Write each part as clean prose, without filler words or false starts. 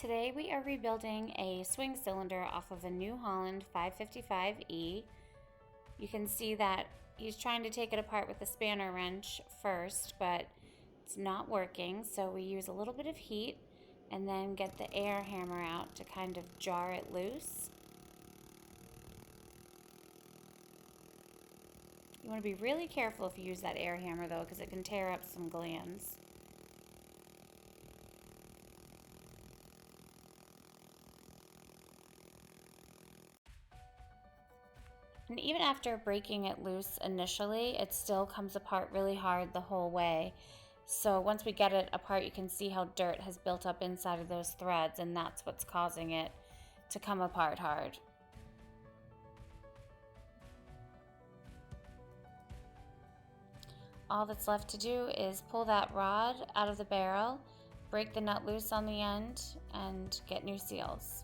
Today we are rebuilding a swing cylinder off of a New Holland 555E. You can see that he's trying to take it apart with the spanner wrench first, but it's not working, so we use a little bit of heat and then get the air hammer out to kind of jar it loose. You want to be really careful if you use that air hammer though, because it can tear up some glands. And even after breaking it loose initially, it still comes apart really hard the whole way. So once we get it apart, you can see how dirt has built up inside of those threads, and that's what's causing it to come apart hard. All that's left to do is pull that rod out of the barrel, break the nut loose on the end, and get new seals.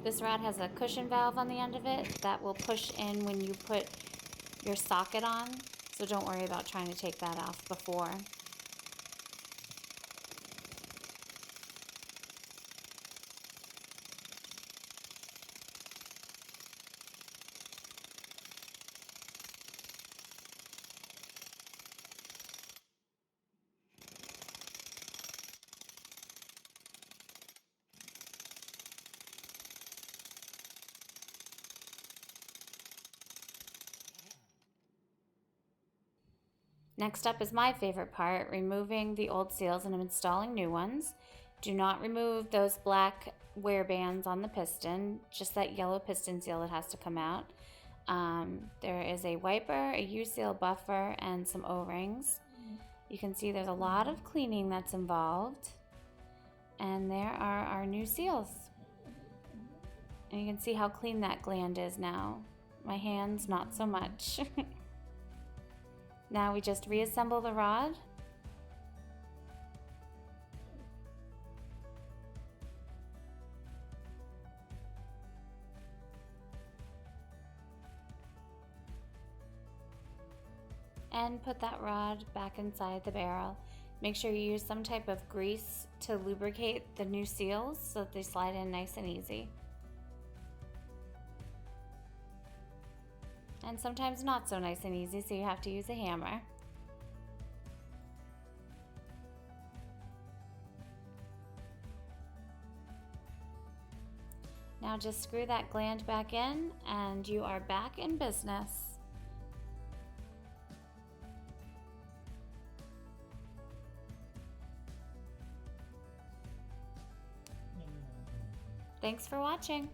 This rod has a cushion valve on the end of it that will push in when you put your socket on, so don't worry about trying to take that off before. Next up is my favorite part, removing the old seals and installing new ones. Do not remove those black wear bands on the piston, just that yellow piston seal that has to come out. There is a wiper, a U-seal buffer, and some O-rings. You can see there's a lot of cleaning that's involved. And there are our new seals. And you can see how clean that gland is now. My hands, not so much. Now we just reassemble the rod. And put that rod back inside the barrel. Make sure you use some type of grease to lubricate the new seals so that they slide in nice and easy. And sometimes not so nice and easy, so you have to use a hammer. Now just screw that gland back in and you are back in business. Thanks for watching.